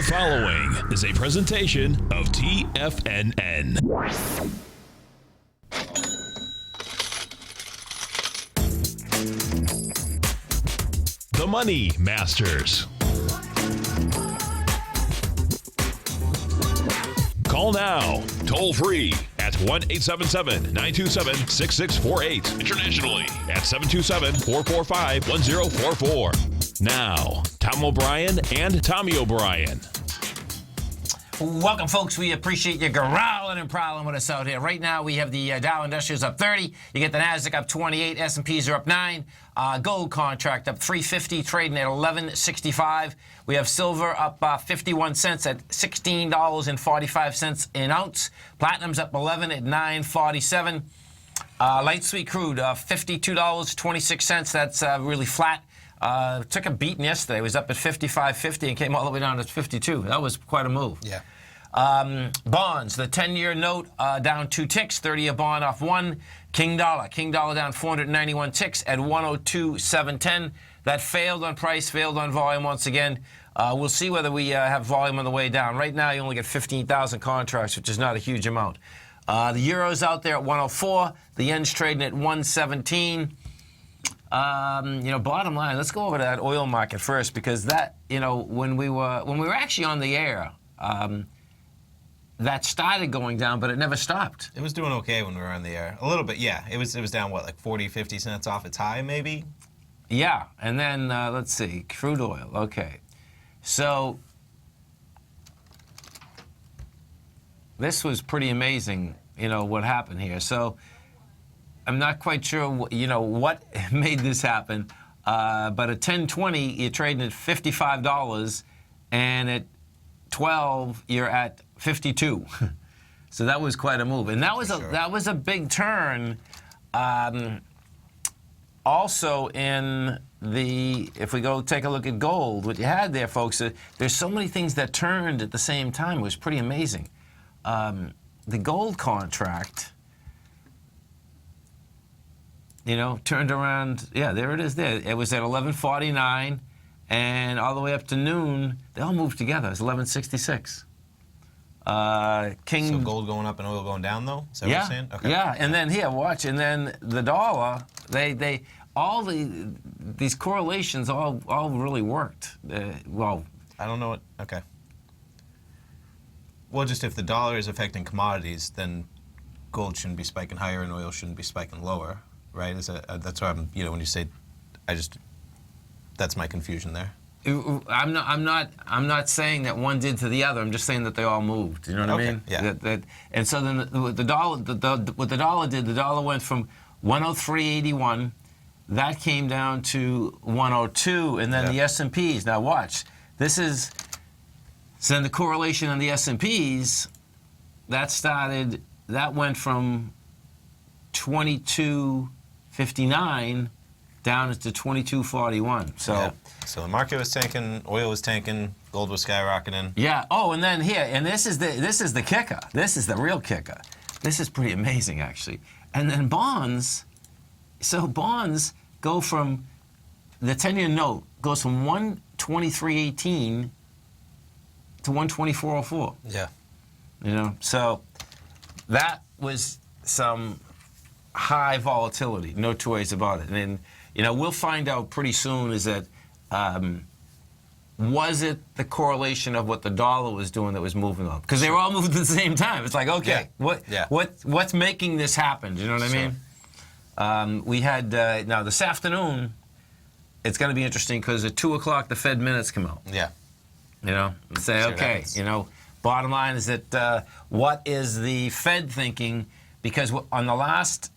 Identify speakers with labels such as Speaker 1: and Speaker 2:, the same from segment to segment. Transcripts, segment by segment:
Speaker 1: The following is a presentation of TFNN. The Money Masters. Call now, toll free at 1-877-927-6648. Internationally at 727-445-1044. Now, Tom O'Brien and Tommy O'Brien.
Speaker 2: Welcome, folks. We appreciate you growling and prowling with us out here. Right now, we have the Dow Industrials up 30. You get the Nasdaq up 28. S&Ps are up 9. Gold contract up 350, trading at 11.65. We have silver up 51 cents at $16.45 an ounce. Platinum's up 11 at 9.47. Light sweet crude $52.26. That's really flat. Took a beating yesterday. It was up at 55.50 and came all the way down to 52. That was quite a move.
Speaker 3: Yeah.
Speaker 2: Bonds, the 10-year note down 2 ticks, 30-year bond off 1. King dollar down 491 ticks at 102.710. That failed on price, failed on volume once again. We'll see whether we have volume on the way down. Right now, you only get 15,000 contracts, which is not a huge amount. The euro's out there at 104. The yen's trading at 117. Bottom line, let's go over to that oil market first, because that, when we were actually on the air, that started going down, but it never stopped.
Speaker 3: It was doing okay when we were on the air. A little bit, yeah. It was down, what, like 40, 50 cents off its high, maybe?
Speaker 2: Yeah, and then, let's see, crude oil, okay. So, this was pretty amazing, what happened here. So, I'm not quite sure, what made this happen, but at 10.20, you're trading at $55, and at 12, you're at 52. So that was quite a move, and that was a big turn. Also, in if we go take a look at gold, what you had there, folks, there's so many things that turned at the same time. It was pretty amazing. The gold contract, turned around. Yeah, there it is there. It was at 11.49, and all the way up to noon, they all moved together. It was 11.66.
Speaker 3: So gold going up and oil going down, though? Is that what you're saying? Okay.
Speaker 2: Yeah, and then here, watch, and then the dollar, these correlations all really worked. Well,
Speaker 3: I don't know what, okay. Well, just if the dollar is affecting commodities, then gold shouldn't be spiking higher and oil shouldn't be spiking lower, right? That's why I'm, when you say, that's my confusion there.
Speaker 2: I'm not saying that one did to the other. I'm just saying that they all moved. You know what I mean?
Speaker 3: Yeah.
Speaker 2: And so then what the dollar did, the dollar went from 103.81. That came down to 102, and then the S&Ps. Now watch. So then the correlation on the S&Ps, that went from 22.59 down to 22.41.
Speaker 3: So the market was tanking, oil was tanking, gold was skyrocketing.
Speaker 2: Yeah. Oh, and then here, and this is the kicker. This is the real kicker. This is pretty amazing, actually. And then bonds. So bonds go from the 10-year note goes from 123.18 to 124.04.
Speaker 3: Yeah.
Speaker 2: So that was some high volatility, no two ways about it. And we'll find out pretty soon is that was it the correlation of what the dollar was doing that was moving up? Because they were all moving at the same time. It's like, okay, what's making this happen? Do you know what I mean? We had, now this afternoon, it's going to be interesting because at 2 o'clock the Fed minutes come out.
Speaker 3: Yeah.
Speaker 2: Say, okay, bottom line is that what is the Fed thinking? Because on the last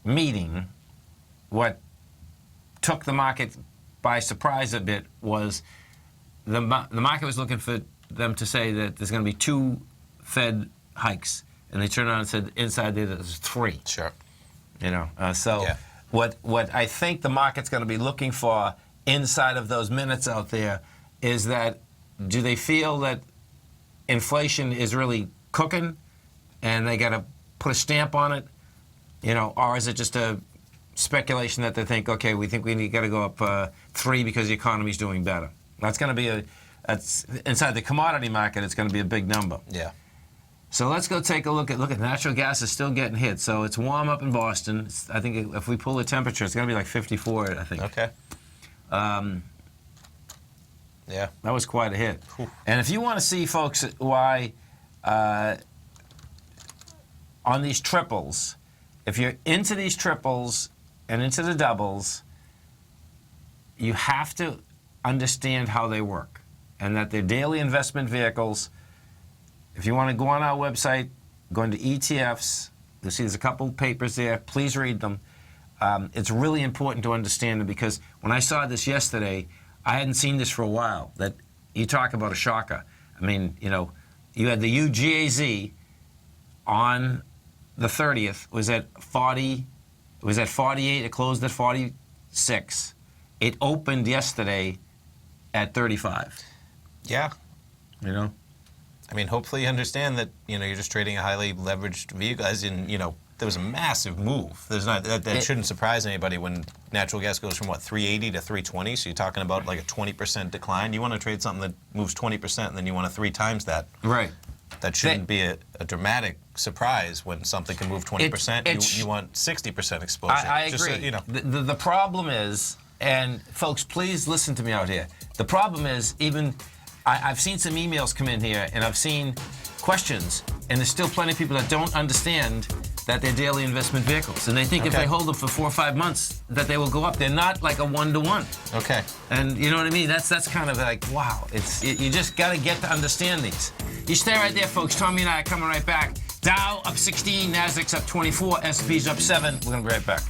Speaker 2: meeting, what took the market by surprise a bit was the market was looking for them to say that there's going to be 2 Fed hikes, and they turned around and said inside there there's 3.
Speaker 3: Sure.
Speaker 2: What I think the market's going to be looking for inside of those minutes out there is that do they feel that inflation is really cooking and they got to put a stamp on it, or is it just a speculation that they think, okay, we think we got to go up 3 because the economy's doing better? That's going to be That's inside the commodity market. It's going to be a big number.
Speaker 3: Yeah.
Speaker 2: So let's go take a look at natural gas is still getting hit. So it's warm up in Boston. I think if we pull the temperature, it's going to be like 54. I think.
Speaker 3: Okay. Yeah.
Speaker 2: That was quite a hit.
Speaker 3: Whew.
Speaker 2: And if you want to see, folks, why on these triples, if you're into these triples and into the doubles, you have to understand how they work and that they're daily investment vehicles. If you want to go on our website, go into ETFs, you'll see there's a couple papers there. Please read them. It's really important to understand them because when I saw this yesterday, I hadn't seen this for a while. That you talk about a shocker. I mean, you had the UGAZ on the 30th was at 40. It was at 48. It closed at 46. It opened yesterday at 35.
Speaker 3: Yeah. I mean, hopefully you understand that, you're just trading a highly leveraged vehicle, as in, there was a massive move. That shouldn't surprise anybody when natural gas goes from, 380 to 320, so you're talking about like a 20% decline. You want to trade something that moves 20%, and then you want to 3 times that. Right. That shouldn't be a dramatic surprise when something can move 20%. You want 60% exposure.
Speaker 2: I agree. The problem is, and folks, please listen to me out here. The problem is, I've seen some emails come in here, and I've seen questions, and there's still plenty of people that don't understand that they're daily investment vehicles, and they think if they hold them for 4 or 5 months that they will go up. They're not like a 1-to-1. Okay. And you know what I mean? That's kind of like, wow. You just got to get to understand these. You stay right there, folks. Tommy and I are coming right back. Dow up 16, Nasdaq's up 24, S&P's up 7. We're going to be right back.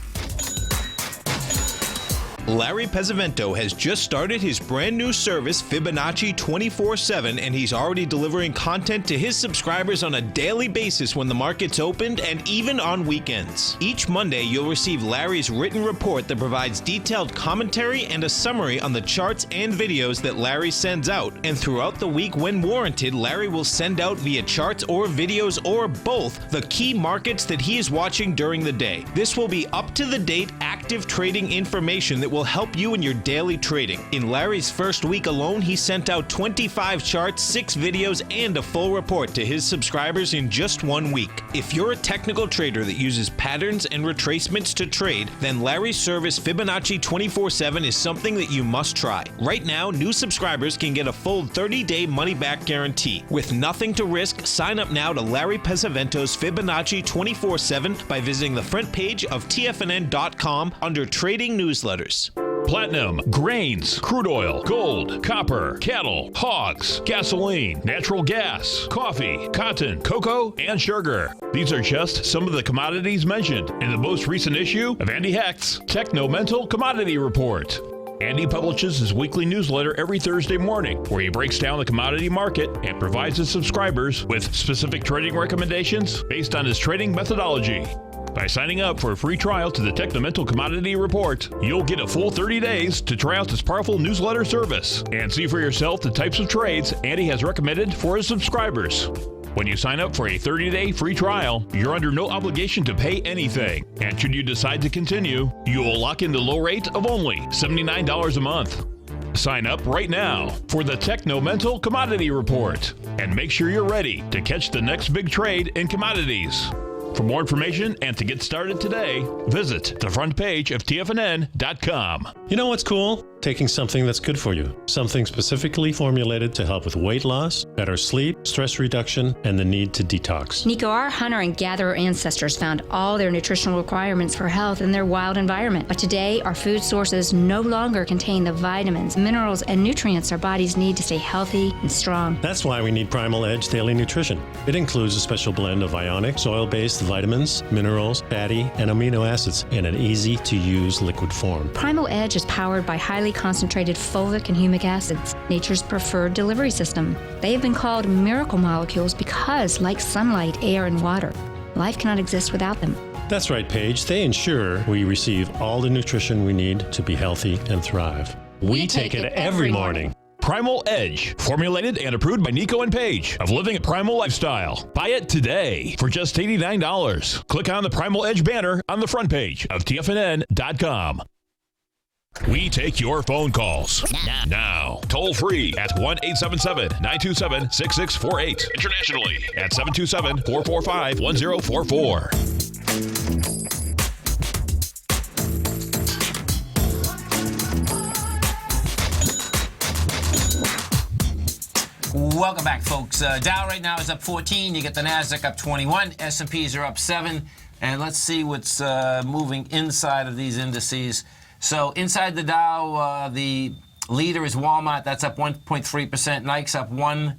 Speaker 4: Larry Pesavento has just started his brand new service, Fibonacci 24/7, and he's already delivering content to his subscribers on a daily basis when the market's opened and even on weekends. Each Monday, you'll receive Larry's written report that provides detailed commentary and a summary on the charts and videos that Larry sends out. And throughout the week, when warranted, Larry will send out via charts or videos or both the key markets that he is watching during the day. This will be up-to-the-date, active trading information that will help you in your daily trading. In Larry's first week alone, he sent out 25 charts, 6 videos, and a full report to his subscribers in just 1 week. If you're a technical trader that uses patterns and retracements to trade, then Larry's service Fibonacci 24/7 is something that you must try. Right now, new subscribers can get a full 30-day money-back guarantee. With nothing to risk, sign up now to Larry Pesavento's Fibonacci 24/7 by visiting the front page of TFNN.com under Trading Newsletters.
Speaker 1: Platinum, grains, crude oil, gold, copper, cattle, hogs, gasoline, natural gas, coffee, cotton, cocoa, and sugar. These are just some of the commodities mentioned in the most recent issue of Andy Hecht's Techno-Mental Commodity Report. Andy publishes his weekly newsletter every Thursday morning, where he breaks down the commodity market and provides his subscribers with specific trading recommendations based on his trading methodology. By signing up for a free trial to the Techno-Mental Commodity Report, you'll get a full 30 days to try out this powerful newsletter service and see for yourself the types of trades Andy has recommended for his subscribers. When you sign up for a 30-day free trial, you're under no obligation to pay anything. And should you decide to continue, you will lock in the low rate of only $79 a month. Sign up right now for the Techno-Mental Commodity Report and make sure you're ready to catch the next big trade in commodities. For more information and to get started today, visit the front page of TFNN.com.
Speaker 5: You know what's cool? Taking something that's good for you. Something specifically formulated to help with weight loss, better sleep, stress reduction, and the need to detox.
Speaker 6: Nico, our hunter and gatherer ancestors found all their nutritional requirements for health in their wild environment. But today, our food sources no longer contain the vitamins, minerals, and nutrients our bodies need to stay healthy and strong.
Speaker 5: That's why we need Primal Edge Daily Nutrition. It includes a special blend of ionic, soil-based vitamins, minerals, fatty, and amino acids in an easy-to-use liquid form.
Speaker 6: Primal Edge is powered by highly concentrated fulvic and humic acids, nature's preferred delivery system. They have been called miracle molecules because, like sunlight, air, and water, life cannot exist without them.
Speaker 5: That's right, Paige. They ensure we receive all the nutrition we need to be healthy and thrive. We take it every morning.
Speaker 1: Primal Edge, formulated and approved by Nico and Paige of Living a Primal Lifestyle. Buy it today for just $89. Click on the Primal Edge banner on the front page of TFNN.com. We take your phone calls now. Toll free at 1-877-927-6648. Internationally at 727-445-1044.
Speaker 2: Welcome back, folks. Dow right now is up 14. You get the Nasdaq up 21. S&Ps are up 7. And let's see what's moving inside of these indices. So inside the Dow, the leader is Walmart. That's up 1.3%. Nike's up 1.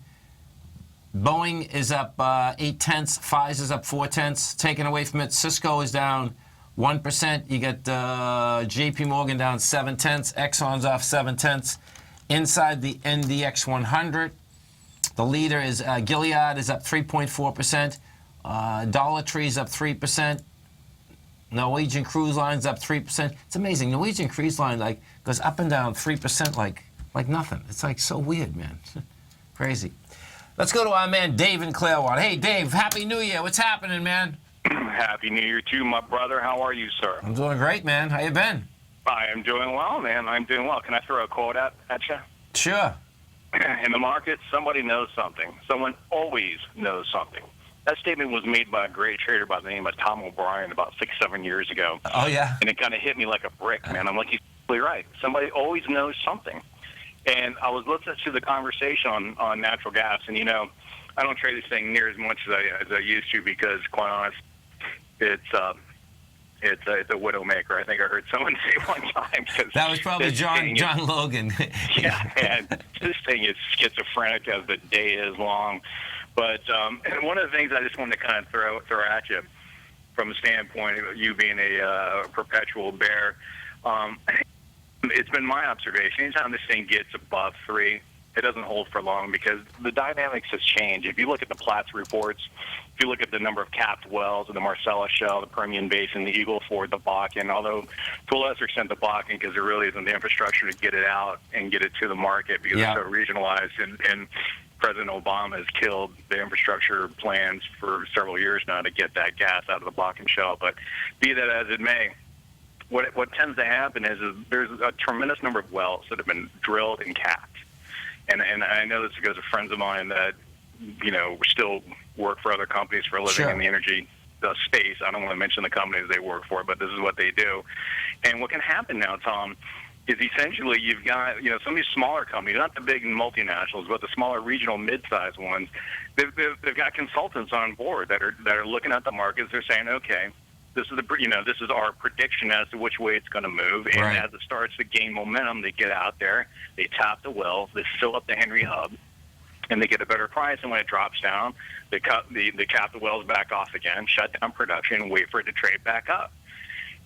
Speaker 2: Boeing is up 0.8. Pfizer's up 0.4. Taken away from it, Cisco is down 1%. You get J.P. Morgan down 0.7. Exxon's off 0.7. Inside the NDX 100, the leader is Gilead is up 3.4%. Dollar Tree's up 3%. Norwegian Cruise Line's up 3%. It's amazing. Norwegian Cruise Line goes up and down 3% like nothing. It's so weird, man. Crazy. Let's go to our man Dave in Clearwater. Hey, Dave, Happy New Year. What's happening, man?
Speaker 7: Happy New Year to you, my brother. How are you, sir?
Speaker 2: I'm doing great, man. How you been?
Speaker 7: I am doing well, man. I'm doing well. Can I throw a quote at you?
Speaker 2: Sure.
Speaker 7: In the market, somebody knows something. Someone always knows something. That statement was made by a great trader by the name of Tom O'Brien about 6-7 years ago.
Speaker 2: Oh, yeah?
Speaker 7: And it kind of hit me like a brick, man. I'm like, he's absolutely right. Somebody always knows something. And I was listening to the conversation on natural gas, and, I don't trade this thing near as much as I used to because, quite honest, it's a widowmaker. I think I heard someone say one time.
Speaker 2: That was probably John Logan.
Speaker 7: Yeah, and this thing is schizophrenic as the day is long. But one of the things I just wanted to kind of throw at you from the standpoint of you being a perpetual bear, it's been my observation. Anytime this thing gets above 3, it doesn't hold for long because the dynamics has changed. If you look at the Platts reports, if you look at the number of capped wells in the Marcellus Shale, the Permian Basin, the Eagle Ford, the Bakken, although to a lesser extent the Bakken because there really isn't the infrastructure to get it out and get it to the market because it's so regionalized and President Obama has killed the infrastructure plans for several years now to get that gas out of the Bakken Shale. But be that as it may, what tends to happen is there's a tremendous number of wells that have been drilled and capped. And I know this because of friends of mine that, still work for other companies for a living in the energy space. I don't want to mention the companies they work for, but this is what they do. And what can happen now, Tom, is essentially you've got, some of these smaller companies, not the big multinationals, but the smaller regional mid-sized ones, they've got consultants on board that are looking at the markets. They're saying, okay, this is our prediction as to which way it's going to move. And as it starts to gain momentum, they get out there, they tap the wells, they fill up the Henry Hub, and they get a better price. And when it drops down, they cap the wells back off again, shut down production, and wait for it to trade back up.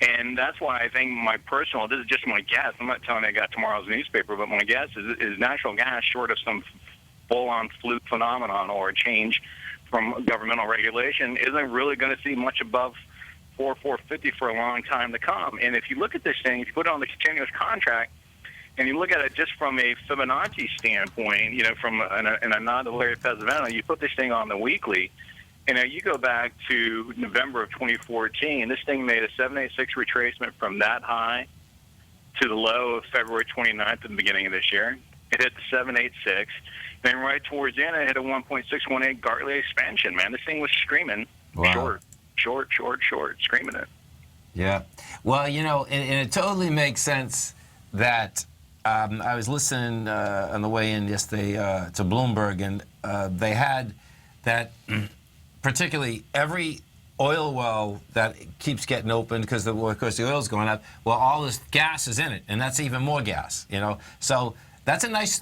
Speaker 7: And that's why I think this is just my guess. I'm not telling you I got tomorrow's newspaper, but my guess is natural gas, short of some full-on fluke phenomenon or a change from governmental regulation, isn't really going to see much above $4.50 for a long time to come. And if you look at this thing, if you put it on the continuous contract, and you look at it just from a Fibonacci standpoint, from a nod to Larry Pesavento, you put this thing on the weekly, and you go back to November of 2014, this thing made a 786 retracement from that high to the low of February 29th at the beginning of this year. It hit the 786. Then right towards the end, it hit a 1.618 Gartley expansion, man. This thing was screaming short, screaming it.
Speaker 2: Yeah. Well, and it totally makes sense that I was listening on the way in yesterday to Bloomberg, and they had that particularly every oil well that keeps getting opened because of course the oil's going up. Well, all this gas is in it, and that's even more gas. So that's a nice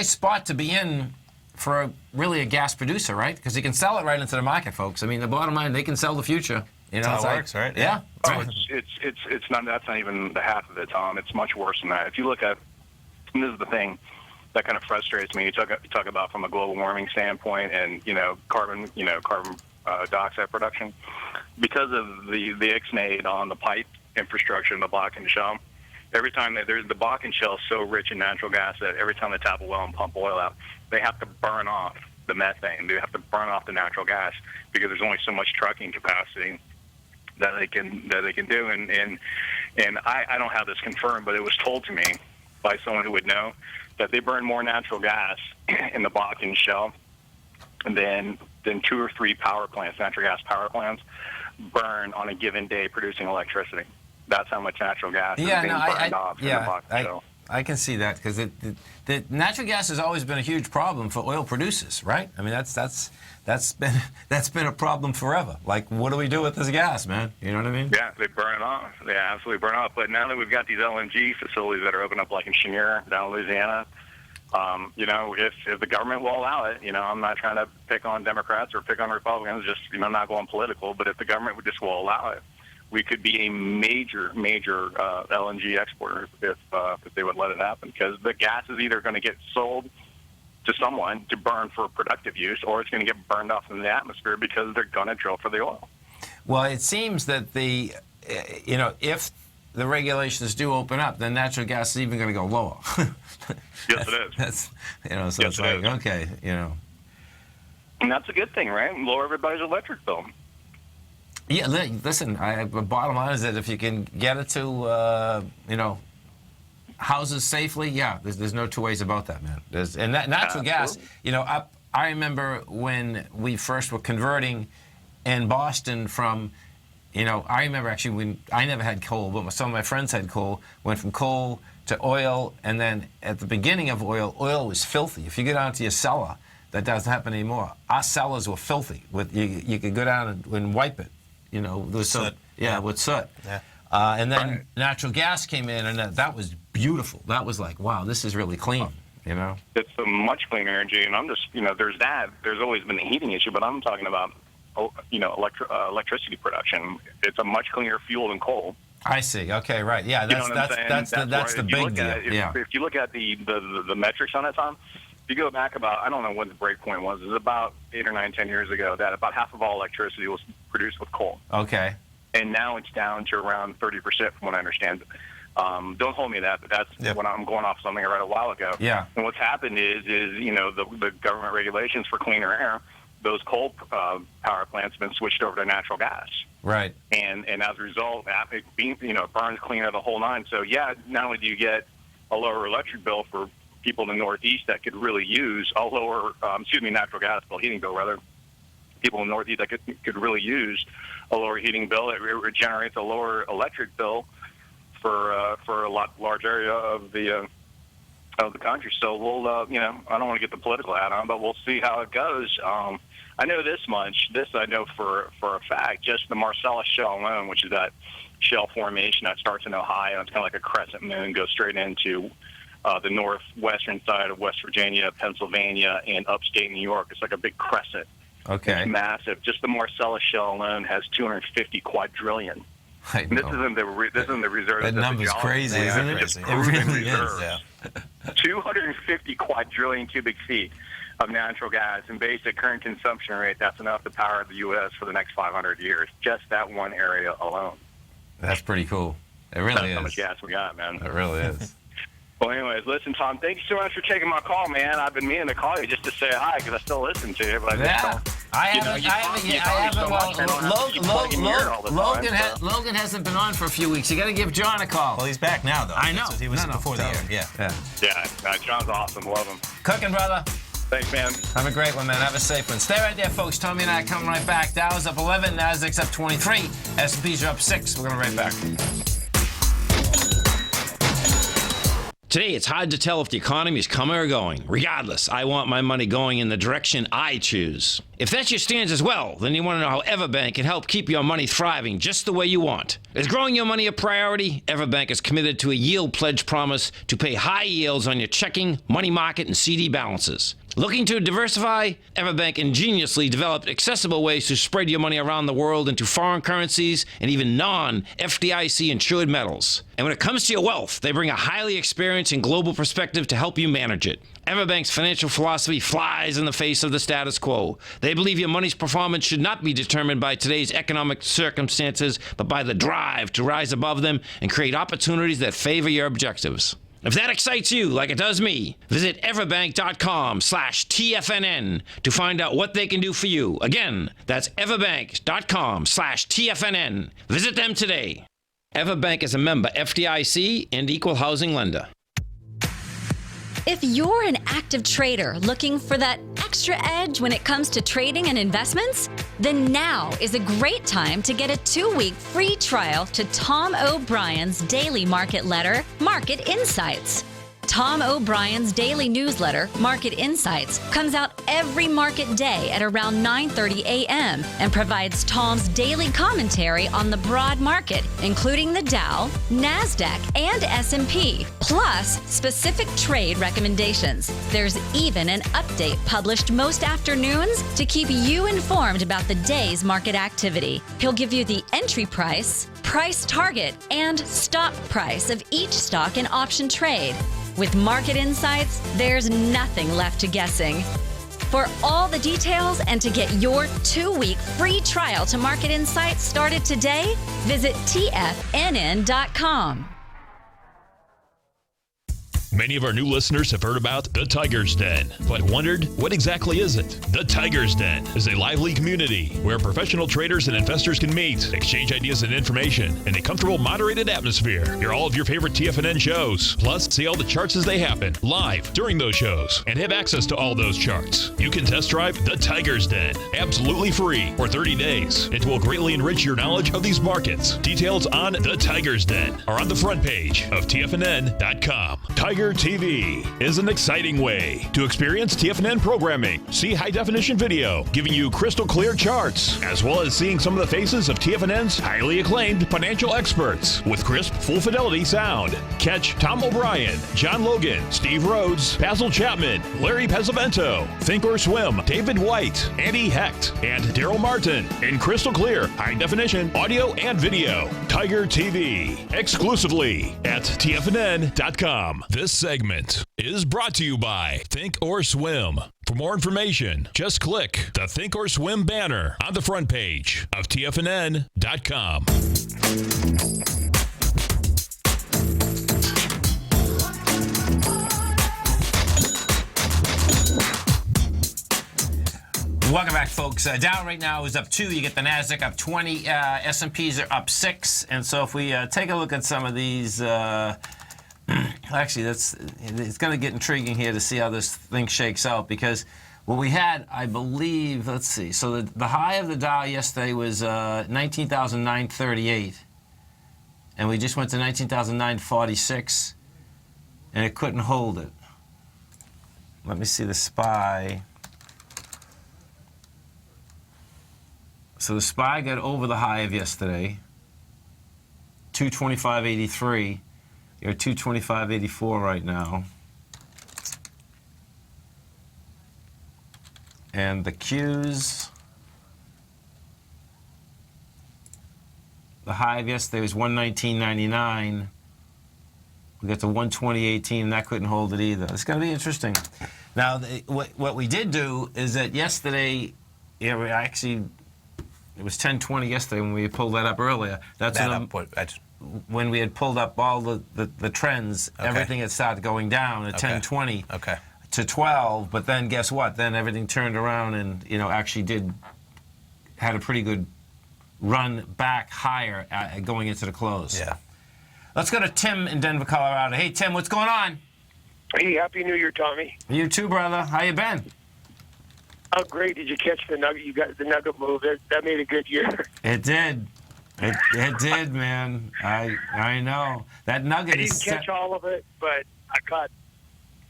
Speaker 2: spot to be in for really a gas producer, right? Because you can sell it right into the market, folks. I mean, the bottom line, they can sell the future.
Speaker 3: That's how it works, right?
Speaker 2: Yeah.
Speaker 7: Oh, it's not. That's not even the half of it, Tom. It's much worse than that. If you look at, and this is the thing that kind of frustrates me. You talk about from a global warming standpoint, and carbon dioxide production, because of the ixnade on the pipe infrastructure in the Bakken Shale. Every time the Bakken Shale is so rich in natural gas that every time they tap a well and pump oil out, they have to burn off the methane. They have to burn off the natural gas because there's only so much trucking capacity that they can do. And I don't have this confirmed, but it was told to me by someone who would know that they burn more natural gas in the Bakken Shale than 2 or 3 power plants, natural gas power plants, burn on a given day producing electricity. That's how much natural gas is being burned off in the Bakken Shale.
Speaker 2: I can see that because the natural gas has always been a huge problem for oil producers, right? I mean, that's been a problem forever. Like, what do we do with this gas, man? You know what I mean?
Speaker 7: Yeah, they burn it off. They absolutely burn it off. But now that we've got these LNG facilities that are opening up, like in Cheniere, down in Louisiana, you know, if the government will allow it, you know, I'm not trying to pick on Democrats or pick on Republicans, just, you know, not going political, but if the government would just will allow it, we could be a major LNG exporter if they would let it happen, because the gas is either going to get sold to someone to burn for productive use, or it's going to get burned off in the atmosphere because they're going to drill for the oil.
Speaker 2: Well, it seems that you know, if the regulations do open up, then natural gas is even going to go lower.
Speaker 7: Yes, it is.
Speaker 2: That's, you know, so
Speaker 7: Yes,
Speaker 2: it's
Speaker 7: it
Speaker 2: like,
Speaker 7: is.
Speaker 2: okay, you know.
Speaker 7: And that's a good thing, right? Lower everybody's electric bill.
Speaker 2: Yeah, listen, the bottom line is that if you can get it to, you know, houses safely, yeah, there's no two ways about that, man. And that natural gas, you know, I remember when we first were converting in Boston from, you know, I remember actually when I never had coal, but some of my friends had coal, went from coal to oil, and then at the beginning of oil was filthy. If you go down to your cellar, that doesn't happen anymore. Our cellars were filthy. You could go down and wipe it. You know, with
Speaker 3: soot.
Speaker 2: With soot.
Speaker 3: Yeah.
Speaker 2: And then natural gas came in, and that was beautiful. That was like, wow, this is really clean, you know?
Speaker 7: It's a much cleaner energy, and I'm just, you know, there's always been a heating issue, but I'm talking about, you know, electricity production. It's a much cleaner fuel than coal.
Speaker 2: I see. Okay, right. Yeah, that's the big deal. Yeah.
Speaker 7: If you look at the metrics on it, Tom, if you go back about, I don't know when the break point was. It was about 8 or 9, 10 years ago that about half of all electricity was produced with coal.
Speaker 2: Okay.
Speaker 7: And now it's down to around 30%, from what I understand. Don't hold me to that, but that's when I'm going off something I read a while ago.
Speaker 2: Yeah.
Speaker 7: And what's happened is you know, the government regulations for cleaner air, those coal power plants have been switched over to natural gas.
Speaker 2: Right.
Speaker 7: And as a result, it being, you know, burns cleaner the whole nine. So yeah, not only do you get a lower electric bill for people in the Northeast that could really use a lower, natural gas bill, heating bill rather, people in the Northeast that could really use a lower heating bill. It generates a lower electric bill for a large area of the country. So we'll, you know, I don't want to get the political hat on, but we'll see how it goes. I know this much. This I know for a fact. Just the Marcellus Shale alone, which is that shale formation that starts in Ohio. It's kind of like a crescent moon, goes straight into the northwestern side of West Virginia, Pennsylvania, and upstate New York. It's like a big crescent.
Speaker 2: Okay.
Speaker 7: It's massive. Just the Marcellus Shale alone has 250 quadrillion. And this isn't the reserve.
Speaker 2: That number's crazy, isn't it? It really is.
Speaker 3: Yeah.
Speaker 7: 250 quadrillion cubic feet of natural gas, and based at current consumption rate, that's enough to power the U.S. for the next 500 years. Just that one area alone.
Speaker 2: That's pretty cool. It really
Speaker 7: That's
Speaker 2: is.
Speaker 7: how much gas we got, man.
Speaker 2: It really is.
Speaker 7: Well, anyways, listen, Tom, thank you so much for taking my call, man. I've been meaning to call you just to say hi because I still listen to you, but I just don't.
Speaker 2: Logan hasn't been on for a few weeks. You got to give John a call.
Speaker 3: Well, he's back now, though.
Speaker 2: I know.
Speaker 3: He was before the year. Yeah.
Speaker 7: Yeah, John's awesome. Love him.
Speaker 2: Cooking, brother.
Speaker 7: Thanks, man.
Speaker 2: Have a great one, man. Have a safe one. Stay right there, folks. Tommy and I are coming right back. Dow's up 11, Nasdaq's up 23, S&P's are up 6. We're going to be right back.
Speaker 4: Today, it's hard to tell if the economy is coming or going. Regardless, I want my money going in the direction I choose. If that's your stance as well, then you want to know how Everbank can help keep your money thriving just the way you want. Is growing your money a priority? Everbank is committed to a yield pledge promise to pay high yields on your checking, money market, and CD balances. Looking to diversify? Everbank ingeniously developed accessible ways to spread your money around the world into foreign currencies and even non-FDIC insured metals. And when it comes to your wealth, they bring a highly experienced and global perspective to help you manage it. Everbank's financial philosophy flies in the face of the status quo. They believe your money's performance should not be determined by today's economic circumstances, but by the drive to rise above them and create opportunities that favor your objectives. If that excites you like it does me, visit everbank.com/TFNN to find out what they can do for you. Again, that's everbank.com/TFNN. Visit them today. Everbank is a member FDIC and equal housing lender.
Speaker 8: If you're an active trader looking for that extra edge when it comes to trading and investments, then now is a great time to get a 2-week free trial to Tom O'Brien's daily market letter, Market Insights. Tom O'Brien's daily newsletter, Market Insights, comes out every market day at around 9:30 a.m. and provides Tom's daily commentary on the broad market, including the Dow, NASDAQ, and S&P, plus specific trade recommendations. There's even an update published most afternoons to keep you informed about the day's market activity. He'll give you the entry price, price target, and stop price of each stock and option trade. With Market Insights, there's nothing left to guessing. For all the details and to get your 2-week free trial to Market Insights started today, visit TFNN.com.
Speaker 1: Many of our new listeners have heard about the Tiger's Den, but wondered, what exactly is it? The Tiger's Den is a lively community where professional traders and investors can meet, exchange ideas and information in a comfortable, moderated atmosphere. Hear all of your favorite TFNN shows, plus see all the charts as they happen live during those shows, and have access to all those charts. You can test drive the Tiger's Den absolutely free for 30 days. It will greatly enrich your knowledge of these markets. Details on the Tiger's Den are on the front page of TFNN.com. Tiger TV is an exciting way to experience TFNN programming. See high-definition video giving you crystal clear charts, as well as seeing some of the faces of TFNN's highly acclaimed financial experts with crisp, full-fidelity sound. Catch Tom O'Brien, John Logan, Steve Rhodes, Basil Chapman, Larry Pesavento, Think or Swim, David White, Andy Hecht, and Daryl Martin in crystal clear, high-definition audio and video. Tiger TV, exclusively at TFNN.com. This segment is brought to you by Think or Swim. For more information, just click the Think or Swim banner on the front page of TFNN.com.
Speaker 2: Welcome back, folks. Dow right now is up 2. You get the NASDAQ up 20. S&Ps are up 6. And so if we take a look at some of these... Actually, it's going to get intriguing here to see how this thing shakes out, because what we had, I believe, let's see. So the high of the Dow yesterday was 19,938, and we just went to 19,946, and it couldn't hold it. Let me see the SPY. So the SPY got over the high of yesterday, 225.83. You're at 225.84 right now. And the Qs, the high of yesterday was 119.99. We got to 120.18, and that couldn't hold it either. It's going to be interesting. Now, what we did do is that yesterday, we actually, it was 10:20 yesterday when we pulled that up earlier. When we had pulled up all the trends, okay, everything had started going down at 10:20 to 12. But then guess what? Then everything turned around and actually had a pretty good run back higher going into the close. Yeah. Let's go to Tim in Denver, Colorado. Hey, Tim, what's going on?
Speaker 9: Hey, Happy New Year, Tommy.
Speaker 2: You too, brother. How you been?
Speaker 9: Oh, great. Did you catch the nugget? You got the nugget move. That made a good year.
Speaker 2: It did. It did, man. I know. That nugget
Speaker 9: I didn't catch all of it, but I caught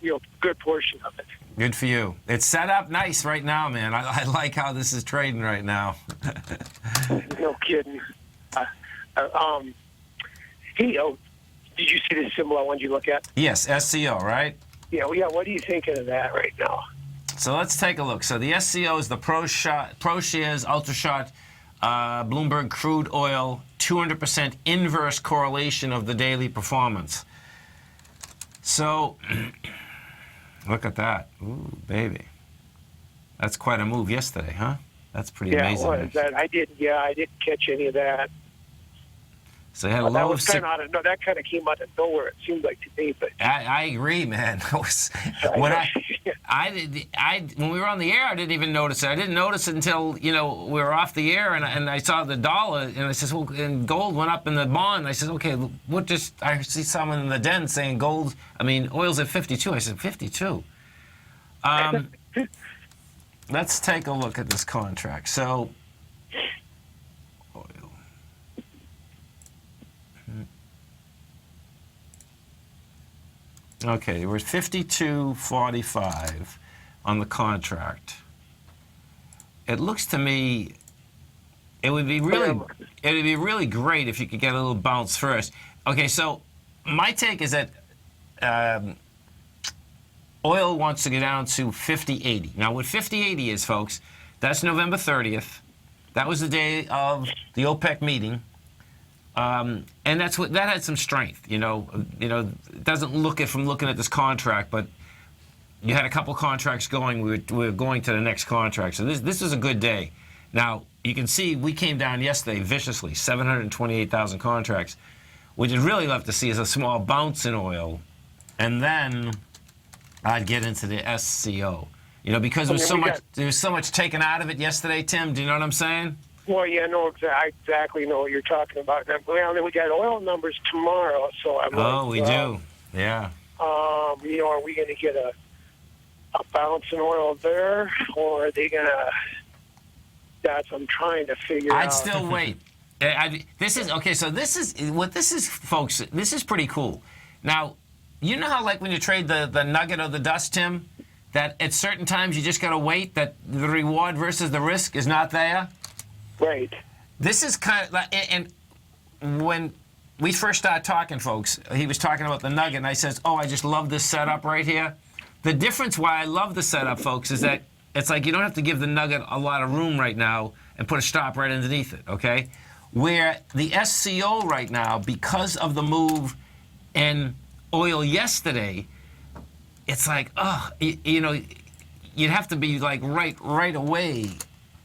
Speaker 9: a good portion of it.
Speaker 2: Good for you. It's set up nice right now, man. I like how this is trading right now.
Speaker 9: No kidding. Hey, did you see the symbol I wanted you to look at?
Speaker 2: Yes, SCO, right?
Speaker 9: Yeah. What are you thinking of that right now?
Speaker 2: So let's take a look. So the SCO is the ProShares Ultra Short Bloomberg Crude Oil 200% inverse correlation of the daily performance. So look at that. Ooh, baby. That's quite a move yesterday, huh? That's pretty amazing.
Speaker 9: Yeah, I didn't catch any of that.
Speaker 2: So you had a low
Speaker 9: that
Speaker 2: of
Speaker 9: was kind of that kind of came out of nowhere. It seemed like to me, but
Speaker 2: I agree, man. when we were on the air, I didn't even notice it. I didn't notice it until we were off the air, and I saw the dollar, and I says, well, and gold went up in the bond. I said, okay, I see someone in the den saying oil's at 52. I said, 52. Let's take a look at this contract. So, oil. Okay, we're 52.45 on the contract. It looks to me it would be really great if you could get a little bounce first. Okay, so my take is that oil wants to go down to 50.80. Now, what 50.80 is, folks, that's November 30th. That was the day of the OPEC meeting. And that had some strength, it doesn't look it from looking at this contract, but you had a couple contracts going. We were going to the next contract. So this is a good day. Now, you can see we came down yesterday viciously, 728,000 contracts. What you'd really love to see is a small bounce in oil. And then I'd get into the SCO, because there was so much taken out of it yesterday, Tim. Do you know what I'm saying?
Speaker 9: Well, yeah, I exactly know what you're talking about. Well, then we got oil numbers tomorrow, so I'm
Speaker 2: we do. Yeah.
Speaker 9: Are we going to get a bounce in oil there, or are they going to? That's what I'm trying to figure out.
Speaker 2: I'd still wait. This is okay. So this is, folks. This is pretty cool. Now, you know how when you trade the nugget or the dust, Tim, that at certain times you just got to wait. That the reward versus the risk is not there.
Speaker 9: Right.
Speaker 2: This is kind of and when we first started talking, folks, he was talking about the nugget, and I says, I just love this setup right here. The difference why I love the setup, folks, is that it's like you don't have to give the nugget a lot of room right now and put a stop right underneath it, okay? Where the SCO right now, because of the move in oil yesterday, it's like, you'd have to be right away.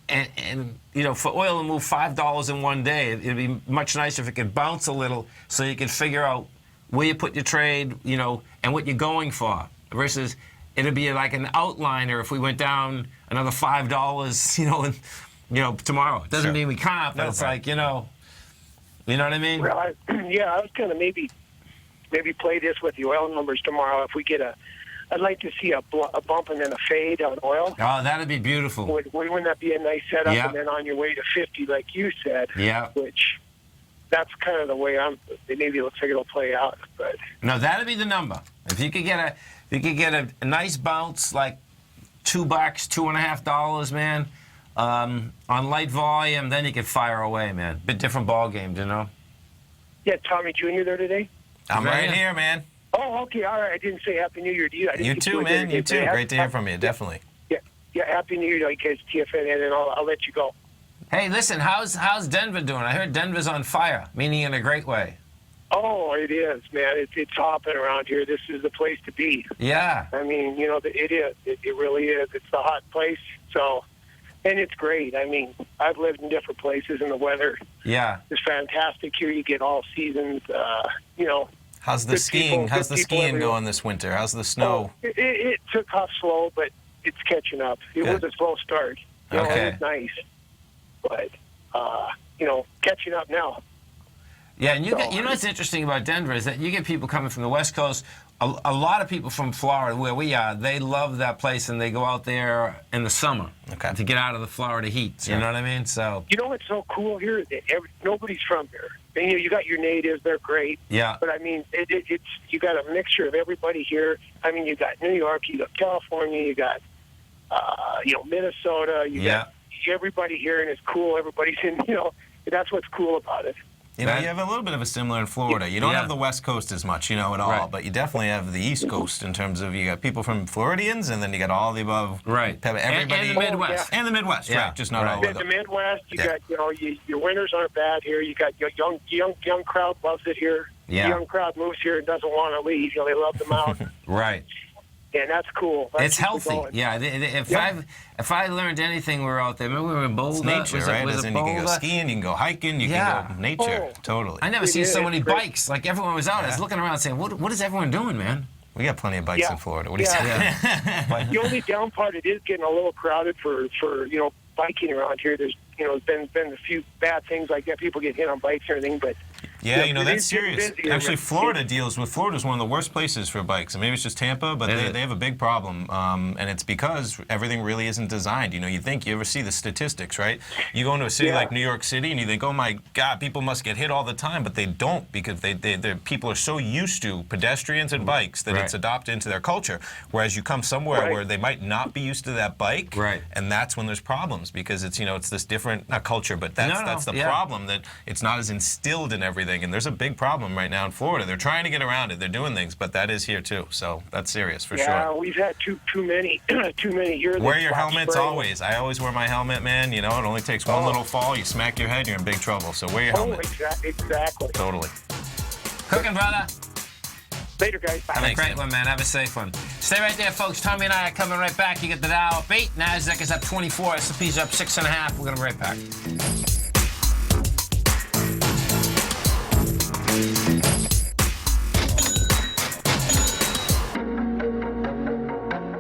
Speaker 2: And for oil to move $5 in one day, it'd be much nicer if it could bounce a little so you could figure out where you put your trade, and what you're going for. Versus it'd be like an outliner if we went down another $5, tomorrow. It doesn't mean we can't, but it's like, you know what I mean?
Speaker 9: Well, I was going to maybe play this with the oil numbers tomorrow. If we get I'd like to see a bump and then a fade on oil.
Speaker 2: Oh, that'd be beautiful.
Speaker 9: Wouldn't that be a nice setup?
Speaker 2: Yeah.
Speaker 9: And then on your way to 50, like you said.
Speaker 2: Yeah.
Speaker 9: Which, that's kind of the way maybe it looks like it'll play out. But
Speaker 2: no, that'd be the number. If you could get a nice bounce, like $2, $2.50, man, on light volume, then you could fire away, man. Bit different ball game,
Speaker 9: Yeah, Tommy Jr. there today?
Speaker 3: I'm right here, man.
Speaker 9: Oh, okay, all right. I didn't say Happy New Year to you.
Speaker 3: You too, man. You too. Great to hear from you, definitely.
Speaker 9: Yeah, Happy New Year to you guys, TFNN, and I'll let you go.
Speaker 2: Hey, listen, how's Denver doing? I heard Denver's on fire, meaning in a great way.
Speaker 9: Oh, it is, man. It's hopping around here. This is the place to be.
Speaker 2: Yeah.
Speaker 9: I mean, it is. It really is. It's the hot place. So, and it's great. I mean, I've lived in different places, and the weather is fantastic here. You get all seasons,
Speaker 3: How's the skiing? How's the skiing going this winter? How's the snow?
Speaker 9: It took off slow, but it's catching up. It was a slow start.
Speaker 3: Okay.
Speaker 9: It was nice, but catching up now.
Speaker 2: Yeah, and you know what's interesting about Denver is that you get people coming from the West Coast. A lot of people from Florida, where we are, they love that place, and they go out there in the summer to get out of the Florida heat. Sure. You know what I mean? So
Speaker 9: what's so cool here? Nobody's from here. And, you got your natives; they're great.
Speaker 2: Yeah.
Speaker 9: But I mean, it's you got a mixture of everybody here. I mean, you got New York, you got California, you got Minnesota. You got everybody here, and it's cool. Everybody's in. That's what's cool about it.
Speaker 3: You have a little bit of a similar in Florida. You don't have the West Coast as much, at all, but you definitely have the East Coast in terms of you got people from Floridians, and then you got all the above.
Speaker 2: Right.
Speaker 3: Everybody.
Speaker 2: And the Midwest.
Speaker 3: And the Midwest, right. Just not all of
Speaker 9: The Midwest, you got, your winters aren't bad here. You got your young crowd loves it here.
Speaker 2: Yeah.
Speaker 9: The young crowd moves here and doesn't want to leave. They love the mountain.
Speaker 2: Right.
Speaker 9: And that's cool.
Speaker 2: It's healthy. Yeah. If I learned anything, we were out there. Remember we were in Boulder?
Speaker 3: It's nature, right? You can go skiing, you can go hiking, you can go nature. Totally.
Speaker 2: I never seen so many bikes. Like everyone was out. I was looking around saying, what is everyone doing, man?
Speaker 3: We got plenty of bikes in Florida. What do you say?
Speaker 9: The only down part, it is getting a little crowded for biking around here. There's been a few bad things like that. People get hit on bikes and everything, but
Speaker 3: yeah, that's serious. Actually, Florida's one of the worst places for bikes. And maybe it's just Tampa, but they have a big problem, and it's because everything really isn't designed. You ever see the statistics, right? You go into a city like New York City, and you think, oh my God, people must get hit all the time, but they don't, because people are so used to pedestrians and bikes that it's adopted into their culture. Whereas you come somewhere where they might not be used to that bike, and that's when there's problems, because it's this different, not culture, but that's the problem, that it's not as instilled in everything. And there's a big problem right now in Florida. They're trying to get around it. They're doing things, but that is here too. So that's serious for sure.
Speaker 9: Yeah, we've had too many here.
Speaker 3: Wear your helmets always. I always wear my helmet, man. It only takes one little fall. You smack your head, you're in big trouble. So wear your helmet.
Speaker 9: Exactly.
Speaker 3: Totally.
Speaker 2: Cooking, brother.
Speaker 9: Later, guys. Bye.
Speaker 2: Have a great one, man. Have a safe one. Stay right there, folks. Tommy and I are coming right back. You get the Dow up 8. NASDAQ is up 24. S&P's up 6.5. We're going to be right back.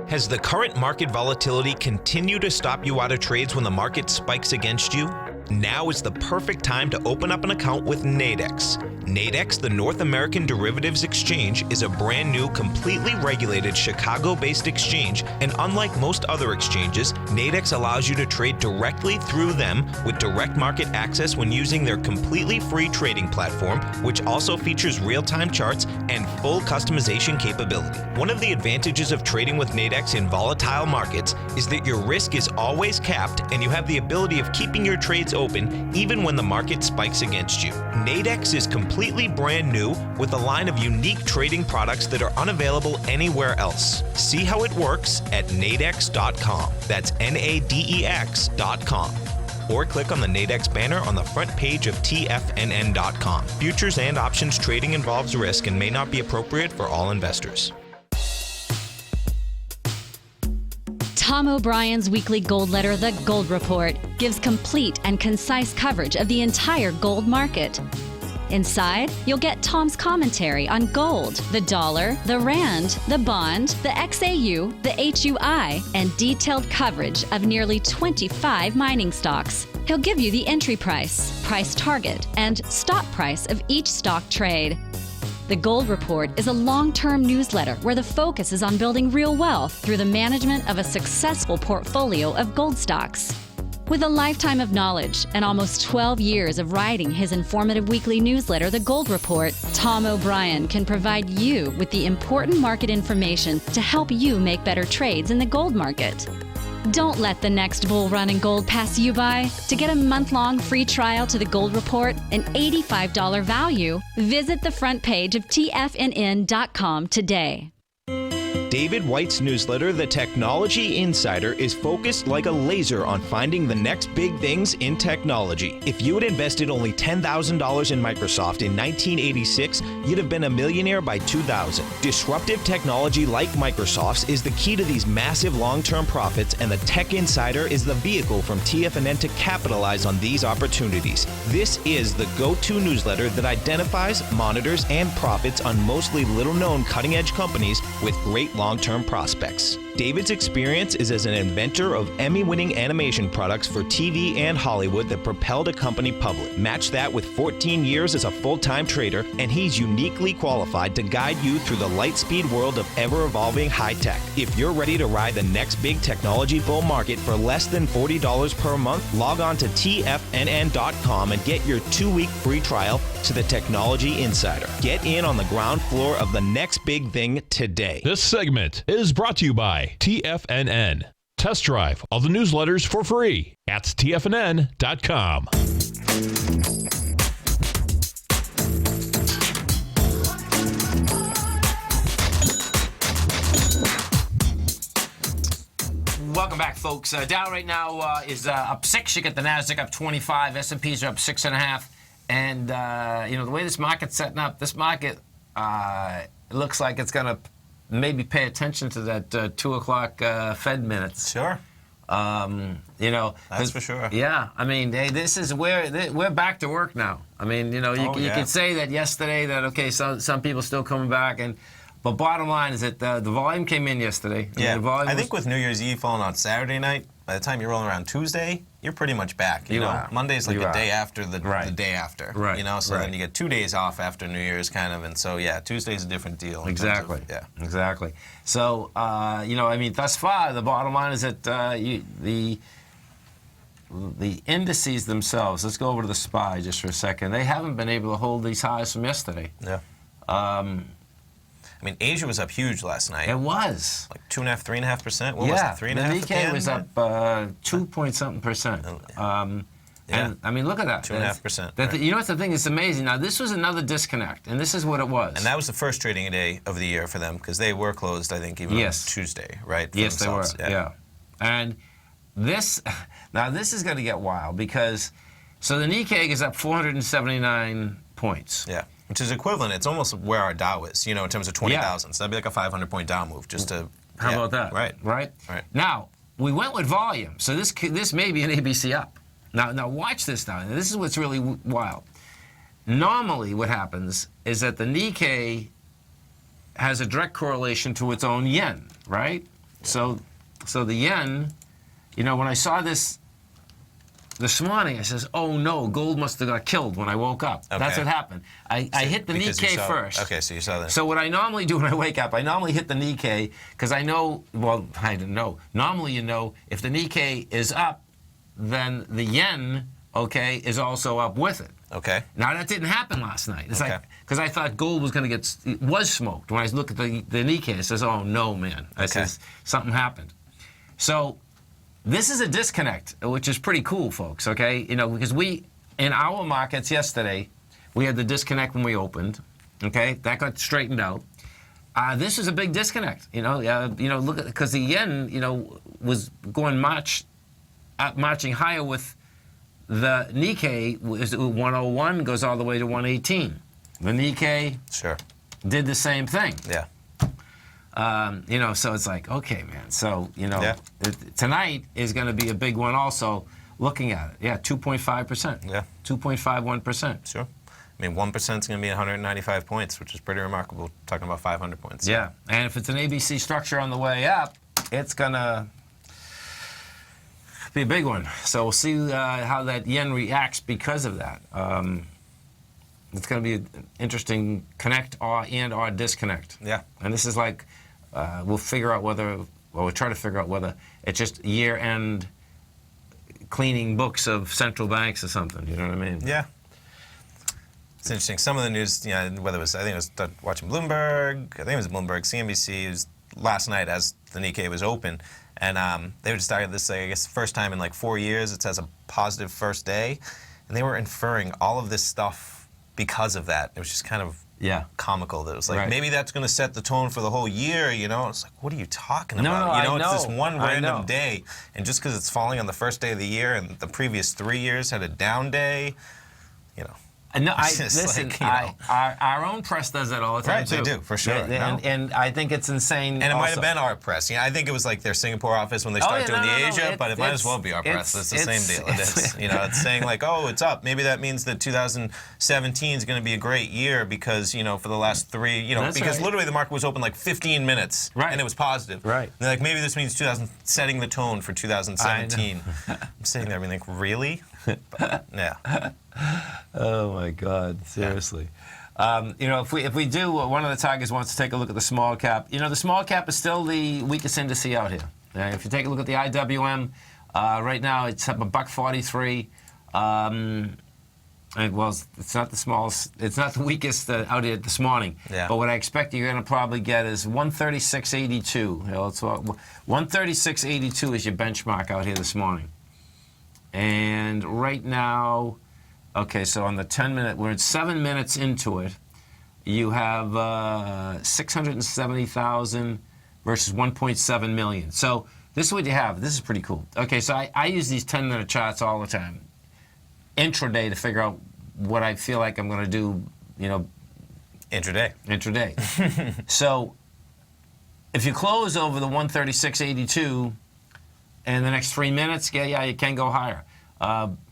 Speaker 4: Has the current market volatility continued to stop you out of trades when the market spikes against you? Now is the perfect time to open up an account with Nadex. Nadex, the North American Derivatives Exchange, is a brand new, completely regulated Chicago-based exchange, and unlike most other exchanges, Nadex allows you to trade directly through them with direct market access when using their completely free trading platform, which also features real-time charts and full customization capability. One of the advantages of trading with Nadex in volatile markets is that your risk is always capped and you have the ability of keeping your trades open even when the market spikes against you. Nadex is completely brand new with a line of unique trading products that are unavailable anywhere else. See how it works at nadex.com. That's NADEX.com. Or click on the Nadex banner on the front page of TFNN.com. Futures and options trading involves risk and may not be appropriate for all investors.
Speaker 8: Tom O'Brien's weekly gold letter, The Gold Report, gives complete and concise coverage of the entire gold market. Inside, you'll get Tom's commentary on gold, the dollar, the rand, the bond, the XAU, the HUI, and detailed coverage of nearly 25 mining stocks. He'll give you the entry price, price target, and stop price of each stock trade. The Gold Report is a long-term newsletter where the focus is on building real wealth through the management of a successful portfolio of gold stocks. With a lifetime of knowledge and almost 12 years of writing his informative weekly newsletter, The Gold Report, Tom O'Brien can provide you with the important market information to help you make better trades in the gold market. Don't let the next bull run in gold pass you by. To get a month-long free trial to The Gold Report, an $85 value, visit the front page of TFNN.com today.
Speaker 4: David White's newsletter, The Technology Insider, is focused like a laser on finding the next big things in technology. If you had invested only $10,000 in Microsoft in 1986, you'd have been a millionaire by 2000. Disruptive technology like Microsoft's is the key to these massive long-term profits, and the Tech Insider is the vehicle from TFNN to capitalize on these opportunities. This is the go-to newsletter that identifies, monitors, and profits on mostly little-known cutting-edge companies with great long-term prospects. David's experience is as an inventor of Emmy-winning animation products for TV and Hollywood that propelled a company public. Match that with 14 years as a full-time trader, and he's uniquely qualified to guide you through the light-speed world of ever-evolving high-tech. If you're ready to ride the next big technology bull market for less than $40 per month, log on to TFNN.com and get your 2-week free trial to the Technology Insider. Get in on the ground floor of the next big thing today.
Speaker 1: This segment is brought to you by TFNN. Test drive all the newsletters for free at TFNN.com.
Speaker 2: Welcome back, folks. Dow right now is up 6. You get the NASDAQ up 25. S&Ps are up 6.5. And, the way this market's setting up, this market looks like it's going to maybe pay attention to that 2 o'clock Fed minutes.
Speaker 3: Sure.
Speaker 2: That's
Speaker 3: for sure.
Speaker 2: Yeah, I mean, hey, this is we're back to work now. I mean, you could say that yesterday that okay, some people still coming back, But bottom line is that the volume came in yesterday.
Speaker 3: Yeah,
Speaker 2: The volume
Speaker 3: I think with New Year's Eve falling on Saturday night, by the time you're rolling around Tuesday, you're pretty much back. You know,
Speaker 2: are.
Speaker 3: Monday's like
Speaker 2: You
Speaker 3: the
Speaker 2: are.
Speaker 3: day after the day after.
Speaker 2: Right.
Speaker 3: You know, so
Speaker 2: Right.
Speaker 3: then you get 2 days off after New Year's, kind of, and so yeah, Tuesday's a different deal. in terms
Speaker 2: Exactly.
Speaker 3: of- yeah.
Speaker 2: Exactly. So you know, I mean, thus far, the bottom line is that the indices themselves. Let's go over to the SPY just for a second. They haven't been able to hold these highs from yesterday.
Speaker 3: Yeah. I mean, Asia was up huge last night.
Speaker 2: It was.
Speaker 3: Like 2.5%, 3.5%. What was it? 3.5%.
Speaker 2: The Nikkei was up 2-point-something%. And I mean, look at that.
Speaker 3: 2.5%.
Speaker 2: Right. You know what the thing is amazing? Now, this was another disconnect, and this is what it was.
Speaker 3: And that was the first trading day of the year for them because they were closed, I think, even on Tuesday, right? for
Speaker 2: Yes, they were.
Speaker 3: themselves.
Speaker 2: Yeah. And this is going to get wild because so the Nikkei is up 479 points.
Speaker 3: Yeah. Which is equivalent. It's almost where our Dow is, you know, in terms of 20,000. So that'd be like a 500-point Dow move just to...
Speaker 2: How about that?
Speaker 3: Right.
Speaker 2: Right? Now, we went with volume. So this may be an ABC up. Now watch this now. This is what's really wild. Normally what happens is that the Nikkei has a direct correlation to its own yen, right? So the yen, you know, when I saw this morning, I says, oh no, gold must have got killed when I woke up.
Speaker 3: Okay.
Speaker 2: That's what happened. I hit the Nikkei first.
Speaker 3: Okay, so you saw that.
Speaker 2: So what I normally do when I wake up, I normally hit the Nikkei because I know, well, I don't know. Normally you know if the Nikkei is up, then the yen, okay, is also up with it.
Speaker 3: Okay.
Speaker 2: Now that didn't happen last night. It's
Speaker 3: Okay.
Speaker 2: like, because I thought gold was going to was smoked. When I look at the Nikkei, it says, oh no, man. I says, something happened. So this is a disconnect, which is pretty cool, folks, okay? You know, because in our markets yesterday, we had the disconnect when we opened, okay? That got straightened out. This is a big disconnect, you know, look at, because the yen, you know, was going marching higher with the Nikkei, was 101, goes all the way to 118. The Nikkei did the same thing.
Speaker 3: Yeah.
Speaker 2: You know, so it's like, okay, man. So, you know, tonight is going to be a big one also, looking at it. Yeah, 2.5%.
Speaker 3: Yeah.
Speaker 2: 2.51%.
Speaker 3: Sure. I mean, 1% is going to be 195 points, which is pretty remarkable, talking about 500 points.
Speaker 2: Yeah, and if it's an ABC structure on the way up, it's going to be a big one. So we'll see how that yen reacts because of that. It's going to be an interesting connect or disconnect.
Speaker 3: Yeah.
Speaker 2: And this is like, we'll figure out whether, well, we'll try to figure out whether it's just year-end cleaning books of central banks or something. You know what I mean?
Speaker 3: Yeah. It's interesting. Some of the news, you know, whether it was, I think it was watching Bloomberg, I think it was Bloomberg, CNBC, it was last night as the Nikkei was open. And they were just started this, I guess, first time in like 4 years it says a positive first day. And they were inferring all of this stuff because of that. It was just kind of comical. That it was like, maybe that's going to set the tone for the whole year, you know? It's like, what are you talking about? You know, it's this one random day. And just because it's falling on the first day of the year and the previous 3 years had a down day, you know.
Speaker 2: No, listen,
Speaker 3: like,
Speaker 2: our own press does that all the time, too.
Speaker 3: Right, they do, for sure.
Speaker 2: And I think it's insane.
Speaker 3: And it might have been our press. Yeah, I think it was like their Singapore office when they started doing the Asia, but it might as well be our press. It's the same deal. It is. You know, it's saying like, oh, it's up. Maybe that means that 2017 is going to be a great year because, you know, for the last 3, you know, because literally the market was open like 15 minutes.
Speaker 2: Right.
Speaker 3: And it was positive.
Speaker 2: Right.
Speaker 3: And they're like, maybe this means setting the tone for 2017. I'm sitting there being like, really? But, yeah.
Speaker 2: Oh my God! Seriously, you know, if we do, one of the tigers wants to take a look at the small cap. You know, the small cap is still the weakest index out here. If you take a look at the IWM, right now it's up $1.43. Well, it's not the smallest. It's not the weakest out here this morning.
Speaker 3: Yeah.
Speaker 2: But what I expect you're going to probably get is 136.82. You know, it's 136.82 is your benchmark out here this morning. And right now, okay, so on the 10-minute, we're at 7 minutes into it. You have 670,000 versus 1.7 million. So this is what you have. This is pretty cool. Okay, so I use these 10-minute charts all the time, intraday, to figure out what I feel like I'm going to do, you know. Intraday. So if you close over the 136.82 in the next 3 minutes, yeah, you can go higher.